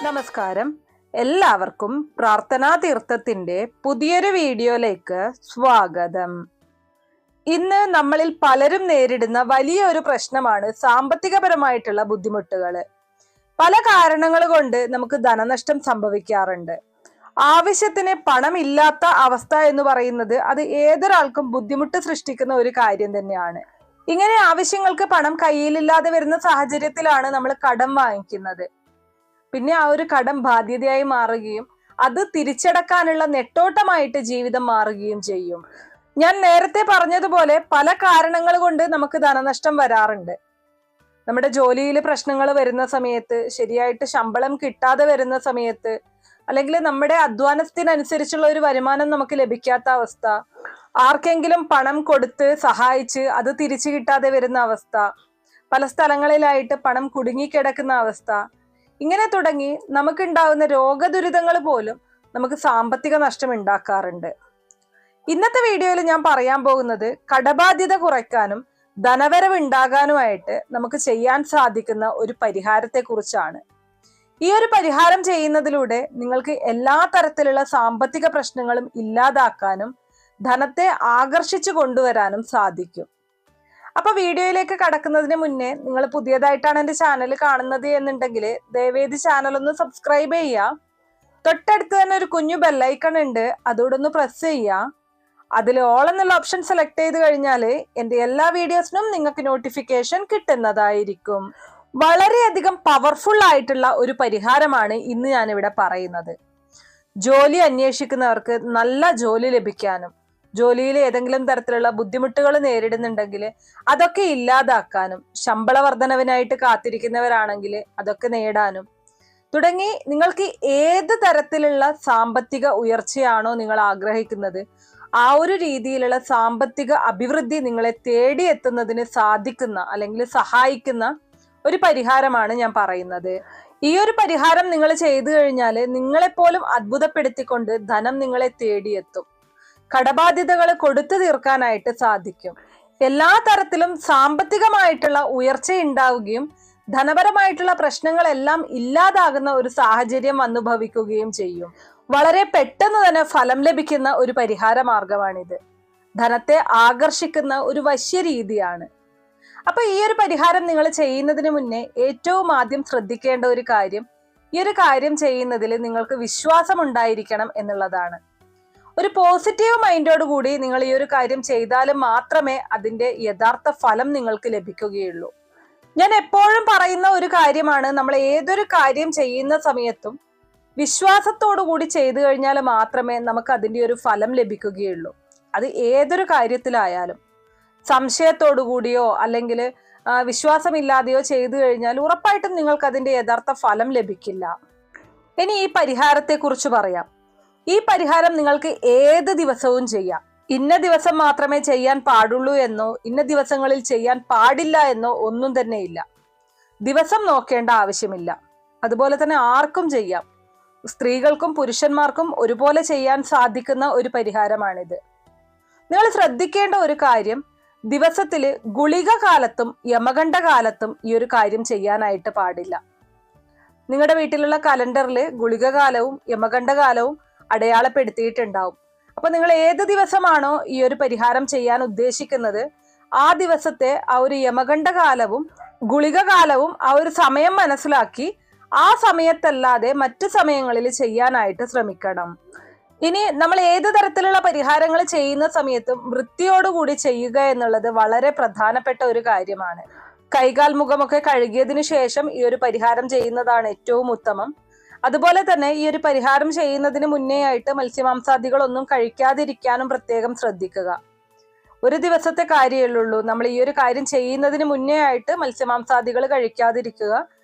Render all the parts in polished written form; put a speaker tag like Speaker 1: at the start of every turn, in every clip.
Speaker 1: നമസ്കാരം. എല്ലാവർക്കും പ്രാർത്ഥനാ തീർത്ഥത്തിന്റെ പുതിയൊരു വീഡിയോയിലേക്ക് സ്വാഗതം. ഇന്ന് നമ്മളിൽ പലരും നേരിടുന്ന വലിയൊരു പ്രശ്നമാണ് സാമ്പത്തികപരമായിട്ടുള്ള ബുദ്ധിമുട്ടുകൾ. പല കാരണങ്ങൾ കൊണ്ട് നമുക്ക് ധനനഷ്ടം സംഭവിക്കാറുണ്ട്. ആവശ്യത്തിന് പണമില്ലാത്ത അവസ്ഥ എന്ന് പറയുന്നത് അത് ഏതൊരാൾക്കും ബുദ്ധിമുട്ട് സൃഷ്ടിക്കുന്ന ഒരു കാര്യം തന്നെയാണ്. ഇങ്ങനെ ആവശ്യങ്ങൾക്ക് പണം കയ്യിലില്ലാതെ വരുന്ന സാഹചര്യത്തിലാണ് നമ്മൾ കടം വാങ്ങിക്കുന്നത്. പിന്നെ ആ ഒരു കടം ബാധ്യതയായി മാറുകയും അത് തിരിച്ചടക്കാനുള്ള നെട്ടോട്ടമായിട്ട് ജീവിതം മാറുകയും ചെയ്യും. ഞാൻ നേരത്തെ പറഞ്ഞതുപോലെ പല കാരണങ്ങൾ കൊണ്ട് നമുക്ക് ധനനഷ്ടം വരാറുണ്ട്. നമ്മുടെ ജോലിയിൽ പ്രശ്നങ്ങൾ വരുന്ന സമയത്ത്, ശരിയായിട്ട് ശമ്പളം കിട്ടാതെ വരുന്ന സമയത്ത്, അല്ലെങ്കിൽ നമ്മുടെ അധ്വാനത്തിനനുസരിച്ചുള്ള ഒരു വരുമാനം നമുക്ക് ലഭിക്കാത്ത അവസ്ഥ, ആർക്കെങ്കിലും പണം കൊടുത്ത് സഹായിച്ച് അത് തിരിച്ചു കിട്ടാതെ വരുന്ന അവസ്ഥ, പല സ്ഥലങ്ങളിലായിട്ട് പണം കുടുങ്ങിക്കിടക്കുന്ന അവസ്ഥ, ഇങ്ങനെ തുടങ്ങി നമുക്കുണ്ടാകുന്ന രോഗദുരിതങ്ങൾ പോലും നമുക്ക് സാമ്പത്തിക നഷ്ടം ഉണ്ടാക്കാറുണ്ട്. ഇന്നത്തെ വീഡിയോയിൽ ഞാൻ പറയാൻ പോകുന്നത് കടബാധ്യത കുറയ്ക്കാനും ധനവരവ് ഉണ്ടാകാനുമായിട്ട് നമുക്ക് ചെയ്യാൻ സാധിക്കുന്ന ഒരു പരിഹാരത്തെ കുറിച്ചാണ്. ഈ ഒരു പരിഹാരം ചെയ്യുന്നതിലൂടെ നിങ്ങൾക്ക് എല്ലാ തരത്തിലുള്ള സാമ്പത്തിക പ്രശ്നങ്ങളും ഇല്ലാതാക്കാനും ധനത്തെ ആകർഷിച്ചു കൊണ്ടുവരാനും സാധിക്കും. അപ്പൊ വീഡിയോയിലേക്ക് കടക്കുന്നതിന് മുന്നേ നിങ്ങൾ പുതിയതായിട്ടാണ് എൻ്റെ ചാനൽ കാണുന്നത് എന്നുണ്ടെങ്കിൽ ദയവേദി ചാനൽ ഒന്ന് സബ്സ്ക്രൈബ് ചെയ്യുക. തൊട്ടടുത്ത് തന്നെ ഒരു കുഞ്ഞു ബെല്ലൈക്കൺ ഉണ്ട്, അതോടെ ഒന്ന് പ്രസ് ചെയ്യുക. അതിൽ ഓൾ എന്നുള്ള ഓപ്ഷൻ സെലക്ട് ചെയ്ത് കഴിഞ്ഞാൽ എൻ്റെ എല്ലാ വീഡിയോസിനും നിങ്ങൾക്ക് നോട്ടിഫിക്കേഷൻ കിട്ടുന്നതായിരിക്കും. വളരെയധികം പവർഫുൾ ആയിട്ടുള്ള ഒരു പരിഹാരമാണ് ഇന്ന് ഞാനിവിടെ പറയുന്നത്. ജോലി അന്വേഷിക്കുന്നവർക്ക് നല്ല ജോലി ലഭിക്കാനും, ജോലിയിൽ ഏതെങ്കിലും തരത്തിലുള്ള ബുദ്ധിമുട്ടുകൾ നേരിടുന്നുണ്ടെങ്കിൽ അതൊക്കെ ഇല്ലാതാക്കാനും, ശമ്പള വർധനവിനായിട്ട് കാത്തിരിക്കുന്നവരാണെങ്കിൽ അതൊക്കെ നേടാനും തുടങ്ങി നിങ്ങൾക്ക് ഏത് തരത്തിലുള്ള സാമ്പത്തിക ഉയർച്ചയാണോ നിങ്ങൾ ആഗ്രഹിക്കുന്നത് ആ ഒരു രീതിയിലുള്ള സാമ്പത്തിക അഭിവൃദ്ധി നിങ്ങളെ തേടിയെത്തുന്നതിന് സാധിക്കുന്ന അല്ലെങ്കിൽ സഹായിക്കുന്ന ഒരു പരിഹാരമാണ് ഞാൻ പറയുന്നത്. ഈ ഒരു പരിഹാരം നിങ്ങൾ ചെയ്തു കഴിഞ്ഞാൽ നിങ്ങളെപ്പോലും അത്ഭുതപ്പെടുത്തിക്കൊണ്ട് ധനം നിങ്ങളെ തേടിയെത്തും. കടബാധ്യതകൾ കൊടുത്തു തീർക്കാനായിട്ട് സാധിക്കും. എല്ലാ തരത്തിലും സാമ്പത്തികമായിട്ടുള്ള ഉയർച്ച ഉണ്ടാവുകയും ധനപരമായിട്ടുള്ള പ്രശ്നങ്ങളെല്ലാം ഇല്ലാതാകുന്ന ഒരു സാഹചര്യം അനുഭവിക്കുകയും ചെയ്യും. വളരെ പെട്ടെന്ന് തന്നെ ഫലം ലഭിക്കുന്ന ഒരു പരിഹാര മാർഗമാണിത്. ധനത്തെ ആകർഷിക്കുന്ന ഒരു വശ്യ രീതിയാണ്. അപ്പൊ ഈ ഒരു പരിഹാരം നിങ്ങൾ ചെയ്യുന്നതിന് മുന്നേ ഏറ്റവും ആദ്യം ശ്രദ്ധിക്കേണ്ട ഒരു കാര്യം, ഈ ഒരു കാര്യം ചെയ്യുന്നതിൽ നിങ്ങൾക്ക് വിശ്വാസം ഉണ്ടായിരിക്കണം എന്നുള്ളതാണ്. ഒരു പോസിറ്റീവ് മൈൻഡോട് കൂടി നിങ്ങൾ ഈ ഒരു കാര്യം ചെയ്താൽ മാത്രമേ അതിന്റെ യഥാർത്ഥ ഫലം നിങ്ങൾക്ക് ലഭിക്കുകയുള്ളൂ. ഞാൻ എപ്പോഴും പറയുന്ന ഒരു കാര്യമാണ്, നമ്മൾ ഏതൊരു കാര്യം ചെയ്യുന്ന സമയത്തും വിശ്വാസത്തോടു കൂടി ചെയ്തു കഴിഞ്ഞാൽ മാത്രമേ നമുക്ക് അതിന്റെ ഒരു ഫലം ലഭിക്കുകയുള്ളൂ. അത് ഏതൊരു കാര്യത്തിലായാലും സംശയത്തോടു കൂടിയോ അല്ലെങ്കിൽ വിശ്വാസമില്ലാതെയോ ചെയ്തു കഴിഞ്ഞാൽ ഉറപ്പായിട്ടും നിങ്ങൾക്ക് അതിന്റെ യഥാർത്ഥ ഫലം ലഭിക്കില്ല. ഇനി ഈ പരിഹാരത്തെ കുറിച്ച് പറയാം. ഈ പരിഹാരം നിങ്ങൾക്ക് ഏത് ദിവസവും ചെയ്യാം. ഇന്ന ദിവസം മാത്രമേ ചെയ്യാൻ പാടുള്ളൂ എന്നോ ഇന്ന ദിവസങ്ങളിൽ ചെയ്യാൻ പാടില്ല എന്നോ ഒന്നും തന്നെ ഇല്ല. ദിവസം നോക്കേണ്ട ആവശ്യമില്ല. അതുപോലെ തന്നെ ആർക്കും ചെയ്യാം. സ്ത്രീകൾക്കും പുരുഷന്മാർക്കും ഒരുപോലെ ചെയ്യാൻ സാധിക്കുന്ന ഒരു പരിഹാരമാണിത്. നിങ്ങൾ ശ്രദ്ധിക്കേണ്ട ഒരു കാര്യം, ദിവസത്തില് ഗുളിക കാലത്തും യമകണ്ഠ കാലത്തും ഈ ഒരു കാര്യം ചെയ്യാനായിട്ട് പാടില്ല. നിങ്ങളുടെ വീട്ടിലുള്ള കലണ്ടറിൽ ഗുളിക കാലവും യമകണ്ഠ കാലവും അടയാളപ്പെടുത്തിയിട്ടുണ്ടാവും. അപ്പൊ നിങ്ങൾ ഏത് ദിവസമാണോ ഈ ഒരു പരിഹാരം ചെയ്യാൻ ഉദ്ദേശിക്കുന്നത് ആ ദിവസത്തെ ആ ഒരു യമകണ്ഠ കാലവും ഗുളിക കാലവും ആ ഒരു സമയം മനസ്സിലാക്കി ആ സമയത്തല്ലാതെ മറ്റു സമയങ്ങളിൽ ചെയ്യാനായിട്ട് ശ്രമിക്കണം. ഇനി നമ്മൾ ഏത് തരത്തിലുള്ള പരിഹാരങ്ങൾ ചെയ്യുന്ന സമയത്തും വൃത്തിയോടുകൂടി ചെയ്യുക എന്നുള്ളത് വളരെ പ്രധാനപ്പെട്ട ഒരു കാര്യമാണ്. കൈകാൽ മുഖമൊക്കെ കഴുകിയതിനു ശേഷം ഈ ഒരു പരിഹാരം ചെയ്യുന്നതാണ് ഏറ്റവും ഉത്തമം. അതുപോലെ തന്നെ ഈ ഒരു പരിഹാരം ചെയ്യുന്നതിന് മുന്നേ ആയിട്ട് മത്സ്യമാംസാദികളൊന്നും കഴിക്കാതിരിക്കാനും പ്രത്യേകം ശ്രദ്ധിക്കുക. ഒരു ദിവസത്തെ കാര്യമുള്ളൂ. നമ്മൾ ഈ ഒരു കാര്യം ചെയ്യുന്നതിന് മുന്നേ ആയിട്ട് മത്സ്യമാംസാദികൾ കഴിക്കാതിരിക്കുക.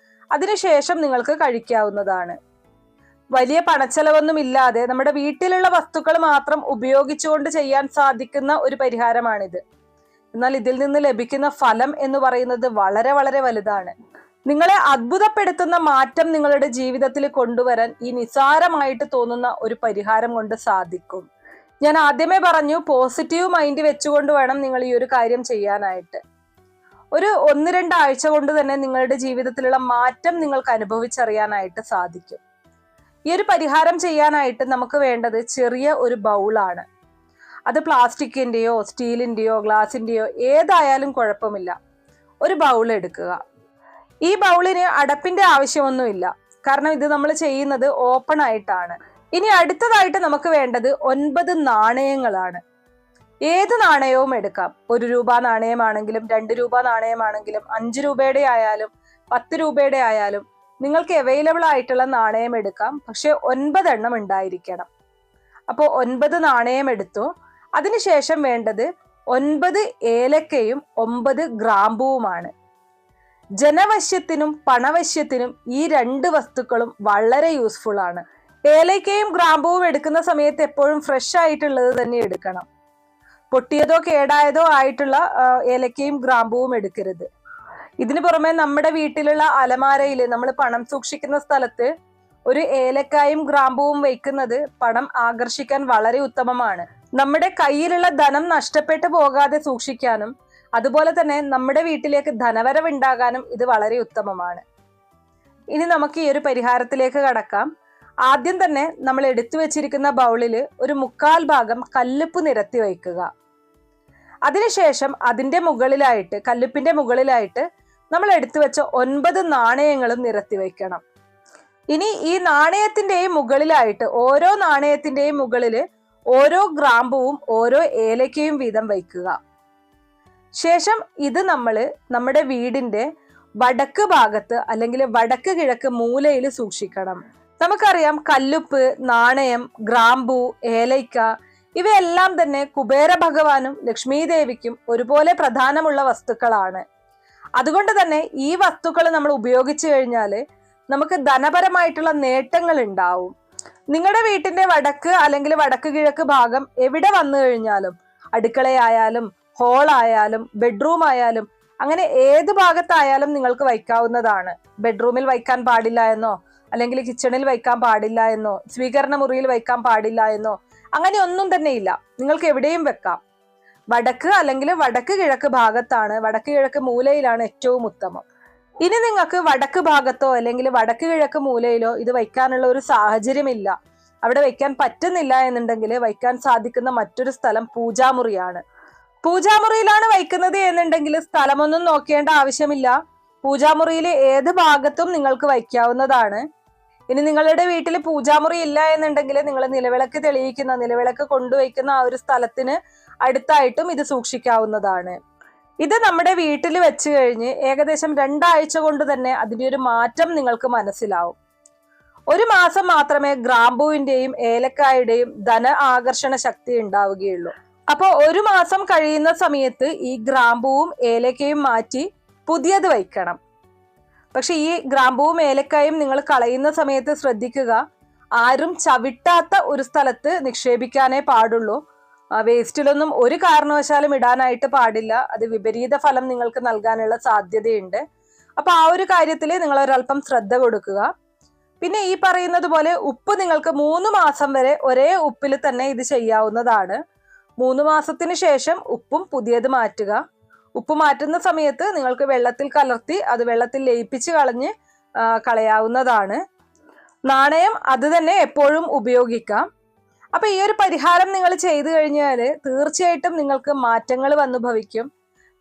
Speaker 1: അതിനുശേഷം നിങ്ങൾക്ക് കഴിക്കാവുന്നതാണ്. വലിയ പണച്ചെലവൊന്നും ഇല്ലാതെ നമ്മുടെ വീട്ടിലുള്ള വസ്തുക്കൾ മാത്രം ഉപയോഗിച്ചുകൊണ്ട് ചെയ്യാൻ സാധിക്കുന്ന ഒരു പരിഹാരമാണിത്. എന്നാൽ ഇതിൽ നിന്ന് ലഭിക്കുന്ന ഫലം എന്ന് പറയുന്നത് വളരെ വളരെ വലുതാണ്. നിങ്ങളെ അത്ഭുതപ്പെടുത്തുന്ന മാറ്റം നിങ്ങളുടെ ജീവിതത്തിൽ കൊണ്ടുവരാൻ ഈ നിസ്സാരമായിട്ട് തോന്നുന്ന ഒരു പരിഹാരം കൊണ്ട് സാധിക്കും. ഞാൻ ആദ്യമേ പറഞ്ഞു, പോസിറ്റീവ് മൈൻഡ് വെച്ചുകൊണ്ട് വേണം നിങ്ങൾ ഈ ഒരു കാര്യം ചെയ്യാനായിട്ട്. ഒരു 1-2 ആഴ്ച കൊണ്ട് തന്നെ നിങ്ങളുടെ ജീവിതത്തിലുള്ള മാറ്റം നിങ്ങൾക്ക് അനുഭവിച്ചറിയാനായിട്ട് സാധിക്കും. ഈ ഒരു പരിഹാരം ചെയ്യാനായിട്ട് നമുക്ക് വേണ്ടത് ചെറിയ ഒരു ബൗളാണ്. അത് പ്ലാസ്റ്റിക്കിന്റെയോ സ്റ്റീലിന്റെയോ ഗ്ലാസിന്റെയോ ഏതായാലും കുഴപ്പമില്ല. ഒരു ബൗൾ എടുക്കുക. ഈ ബൗളിന് അടപ്പിന്റെ ആവശ്യമൊന്നുമില്ല, കാരണം ഇത് നമ്മൾ ചെയ്യുന്നത് ഓപ്പൺ ആയിട്ടാണ്. ഇനി അടുത്തതായിട്ട് നമുക്ക് വേണ്ടത് 9 നാണയങ്ങളാണ്. ഏത് നാണയവും എടുക്കാം. 1 രൂപ നാണയമാണെങ്കിലും 2 രൂപ നാണയമാണെങ്കിലും 5 രൂപയുടെ ആയാലും 10 രൂപയുടെ ആയാലും നിങ്ങൾക്ക് അവൈലബിൾ ആയിട്ടുള്ള നാണയം എടുക്കാം. പക്ഷെ 9 എണ്ണം ഉണ്ടായിരിക്കണം. അപ്പോൾ 9 നാണയം എടുത്തു. അതിനുശേഷം വേണ്ടത് 9 ഏലക്കയും 9 ഗ്രാമ്പൂവുമാണ്. ജനവശ്യത്തിനും പണവശ്യത്തിനും ഈ 2 വസ്തുക്കളും വളരെ യൂസ്ഫുൾ ആണ്. ഏലക്കയും ഗ്രാമ്പൂവും എടുക്കുന്ന സമയത്ത് എപ്പോഴും ഫ്രഷ് ആയിട്ടുള്ളത് തന്നെ എടുക്കണം. പൊട്ടിയതോ കേടായതോ ആയിട്ടുള്ള ഏലക്കയും ഗ്രാമ്പൂവും എടുക്കരുത്. ഇതിനു പുറമെ നമ്മുടെ വീട്ടിലുള്ള അലമാരയിൽ നമ്മൾ പണം സൂക്ഷിക്കുന്ന സ്ഥലത്ത് ഒരു ഏലക്കായും ഗ്രാമ്പൂവും വയ്ക്കുന്നത് പണം ആകർഷിക്കാൻ വളരെ ഉത്തമമാണ്. നമ്മുടെ കയ്യിലുള്ള ധനം നഷ്ടപ്പെട്ടു പോകാതെ സൂക്ഷിക്കാനും അതുപോലെ തന്നെ നമ്മുടെ വീട്ടിലേക്ക് ധനവരവുണ്ടാകാനും ഇത് വളരെ ഉത്തമമാണ്. ഇനി നമുക്ക് ഈ ഒരു പരിഹാരത്തിലേക്ക് കടക്കാം. ആദ്യം തന്നെ നമ്മൾ എടുത്തു വെച്ചിരിക്കുന്ന ബൗളിൽ ഒരു 1/4 ഭാഗം കല്ലുപ്പ് നിരത്തി വയ്ക്കുക. അതിനുശേഷം അതിന്റെ മുകളിലായിട്ട്, കല്ലുപ്പിന്റെ മുകളിലായിട്ട് നമ്മൾ എടുത്തു വെച്ച 9 നാണയങ്ങളും നിരത്തി വയ്ക്കണം. ഇനി ഈ നാണയത്തിന്റെയും മുകളിലായിട്ട്, ഓരോ നാണയത്തിന്റെയും മുകളിൽ ഓരോ ഗ്രാമ്പുവും ഓരോ ഏലക്കയും വീതം വയ്ക്കുക. ശേഷം ഇത് നമ്മുടെ വീടിന്റെ വടക്ക് ഭാഗത്ത് അല്ലെങ്കിൽ വടക്ക് കിഴക്ക് മൂലയിൽ സൂക്ഷിക്കണം. നമുക്കറിയാം, കല്ലുപ്പ്, നാണയം, ഗ്രാമ്പു, ഏലയ്ക്ക ഇവയെല്ലാം തന്നെ കുബേര ഭഗവാനും ലക്ഷ്മി ദേവിക്കും ഒരുപോലെ പ്രധാനമുള്ള വസ്തുക്കളാണ്. അതുകൊണ്ട് തന്നെ ഈ വസ്തുക്കൾ നമ്മൾ ഉപയോഗിച്ചു കഴിഞ്ഞാൽ നമുക്ക് ധനപരമായിട്ടുള്ള നേട്ടങ്ങൾ ഉണ്ടാവും. നിങ്ങളുടെ വീട്ടിന്റെ വടക്ക് അല്ലെങ്കിൽ വടക്ക് കിഴക്ക് ഭാഗം എവിടെ വന്നു കഴിഞ്ഞാലും, അടുക്കളയായാലും ഹോളായാലും ബെഡ്റൂം ആയാലും അങ്ങനെ ഏത് ഭാഗത്തായാലും നിങ്ങൾക്ക് വയ്ക്കാവുന്നതാണ്. ബെഡ്റൂമിൽ വയ്ക്കാൻ പാടില്ല എന്നോ അല്ലെങ്കിൽ കിച്ചണിൽ വയ്ക്കാൻ പാടില്ല എന്നോ സ്വീകരണ മുറിയിൽ വയ്ക്കാൻ പാടില്ല എന്നോ അങ്ങനെ ഒന്നും തന്നെ ഇല്ല. നിങ്ങൾക്ക് എവിടെയും വെക്കാം. വടക്ക് അല്ലെങ്കിൽ വടക്ക് കിഴക്ക് ഭാഗത്താണ്, വടക്ക് കിഴക്ക് മൂലയിലാണ് ഏറ്റവും ഉത്തമം. ഇനി നിങ്ങൾക്ക് വടക്ക് ഭാഗത്തോ അല്ലെങ്കിൽ വടക്ക് കിഴക്ക് മൂലയിലോ ഇത് വയ്ക്കാനുള്ള ഒരു സാഹചര്യമില്ല, അവിടെ വയ്ക്കാൻ പറ്റുന്നില്ല എന്നുണ്ടെങ്കിൽ വയ്ക്കാൻ സാധിക്കുന്ന മറ്റൊരു സ്ഥലം പൂജാമുറിയാണ്. പൂജാമുറിയിലാണ് വയ്ക്കുന്നത് എന്നുണ്ടെങ്കിൽ സ്ഥലമൊന്നും നോക്കേണ്ട ആവശ്യമില്ല. പൂജാമുറിയിൽ ഏത് ഭാഗത്തും നിങ്ങൾക്ക് വയ്ക്കാവുന്നതാണ്. ഇനി നിങ്ങളുടെ വീട്ടിൽ പൂജാമുറി ഇല്ല എന്നുണ്ടെങ്കിൽ നിങ്ങൾ നിലവിളക്ക് തെളിയിക്കുന്ന, നിലവിളക്ക് കൊണ്ടുവയ്ക്കുന്ന ആ ഒരു സ്ഥലത്തിന് അടുത്തായിട്ടും ഇത് സൂക്ഷിക്കാവുന്നതാണ്. ഇത് നമ്മുടെ വീട്ടിൽ വെച്ച് കഴിഞ്ഞ് ഏകദേശം 2 ആഴ്ച കൊണ്ട് തന്നെ അതിന്റെ ഒരു മാറ്റം നിങ്ങൾക്ക് മനസ്സിലാവും. 1 മാസം മാത്രമേ ഗ്രാമ്പൂവിന്റെയും ഏലക്കായുടെയും ധന ആകർഷണ ശക്തി ഉണ്ടാവുകയുള്ളൂ. അപ്പോൾ 1 മാസം കഴിയുന്ന സമയത്ത് ഈ ഗ്രാമ്പൂവും ഏലക്കയും മാറ്റി പുതിയത് വയ്ക്കണം. പക്ഷെ ഈ ഗ്രാമ്പൂവും ഏലക്കായും നിങ്ങൾ കളയുന്ന സമയത്ത് ശ്രദ്ധിക്കുക, ആരും ചവിട്ടാത്ത ഒരു സ്ഥലത്ത് നിക്ഷേപിക്കാനേ പാടുള്ളൂ. വേസ്റ്റിലൊന്നും ഒരു കാരണവശാലും ഇടാനായിട്ട് പാടില്ല. അത് വിപരീത ഫലം നിങ്ങൾക്ക് നൽകാനുള്ള സാധ്യതയുണ്ട്. അപ്പൊ ആ ഒരു കാര്യത്തിൽ നിങ്ങൾ ഒരല്പം ശ്രദ്ധ കൊടുക്കുക. പിന്നെ ഈ പറയുന്നത് പോലെ ഉപ്പ് നിങ്ങൾക്ക് 3 മാസം വരെ ഒരേ ഉപ്പിൽ തന്നെ ഇത് ചെയ്യാവുന്നതാണ്. 3 മാസത്തിന് ശേഷം ഉപ്പും പുതിയത് മാറ്റുക. ഉപ്പ് മാറ്റുന്ന സമയത്ത് നിങ്ങൾക്ക് വെള്ളത്തിൽ കലർത്തി അത് വെള്ളത്തിൽ ലയിപ്പിച്ച് കളയാവുന്നതാണ്. നാണയം അത് തന്നെ എപ്പോഴും ഉപയോഗിക്കാം. അപ്പൊ ഈ ഒരു പരിഹാരം നിങ്ങൾ ചെയ്തു കഴിഞ്ഞാൽ തീർച്ചയായിട്ടും നിങ്ങൾക്ക് മാറ്റങ്ങൾ വന്നു ഭവിക്കും.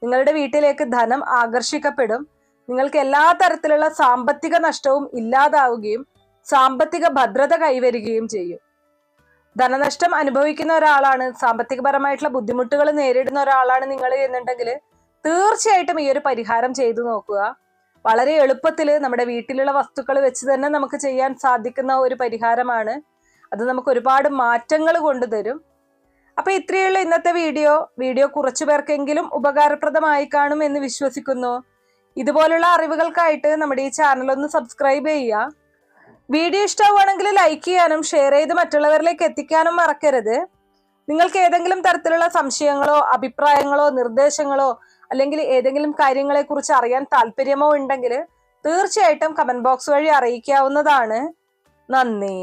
Speaker 1: നിങ്ങളുടെ വീട്ടിലേക്ക് ധനം ആകർഷിക്കപ്പെടും. നിങ്ങൾക്ക് എല്ലാ തരത്തിലുള്ള സാമ്പത്തിക നഷ്ടവും ഇല്ലാതാവുകയും സാമ്പത്തിക ഭദ്രത കൈവരികയും ചെയ്യും. ധനനഷ്ടം അനുഭവിക്കുന്ന ഒരാളാണ്, സാമ്പത്തികപരമായിട്ടുള്ള ബുദ്ധിമുട്ടുകൾ നേരിടുന്ന ഒരാളാണ് നിങ്ങൾ എന്നുണ്ടെങ്കിൽ തീർച്ചയായിട്ടും ഈ ഒരു പരിഹാരം ചെയ്തു നോക്കുക. വളരെ എളുപ്പത്തിൽ നമ്മുടെ വീട്ടിലുള്ള വസ്തുക്കൾ വെച്ച് തന്നെ നമുക്ക് ചെയ്യാൻ സാധിക്കുന്ന ഒരു പരിഹാരമാണ്. അത് നമുക്ക് ഒരുപാട് മാറ്റങ്ങൾ കൊണ്ടുതരും. അപ്പൊ ഇത്രയുള്ള ഇന്നത്തെ വീഡിയോ കുറച്ചു പേർക്കെങ്കിലും ഉപകാരപ്രദമായി കാണും എന്ന് വിശ്വസിക്കുന്നു. ഇതുപോലുള്ള അറിവുകൾക്കായിട്ട് നമ്മുടെ ഈ ചാനൽ ഒന്ന് സബ്സ്ക്രൈബ് ചെയ്യുക. വീഡിയോ ഇഷ്ടമാവുകയാണെങ്കിൽ ലൈക്ക് ചെയ്യാനും ഷെയർ ചെയ്ത് മറ്റുള്ളവരിലേക്ക് എത്തിക്കാനും മറക്കരുത്. നിങ്ങൾക്ക് ഏതെങ്കിലും തരത്തിലുള്ള സംശയങ്ങളോ അഭിപ്രായങ്ങളോ നിർദ്ദേശങ്ങളോ അല്ലെങ്കിൽ ഏതെങ്കിലും കാര്യങ്ങളെ കുറിച്ച് അറിയാൻ താല്പര്യമോ ഉണ്ടെങ്കിൽ തീർച്ചയായിട്ടും കമന്റ് ബോക്സ് വഴി അറിയിക്കാവുന്നതാണ്. നന്ദി.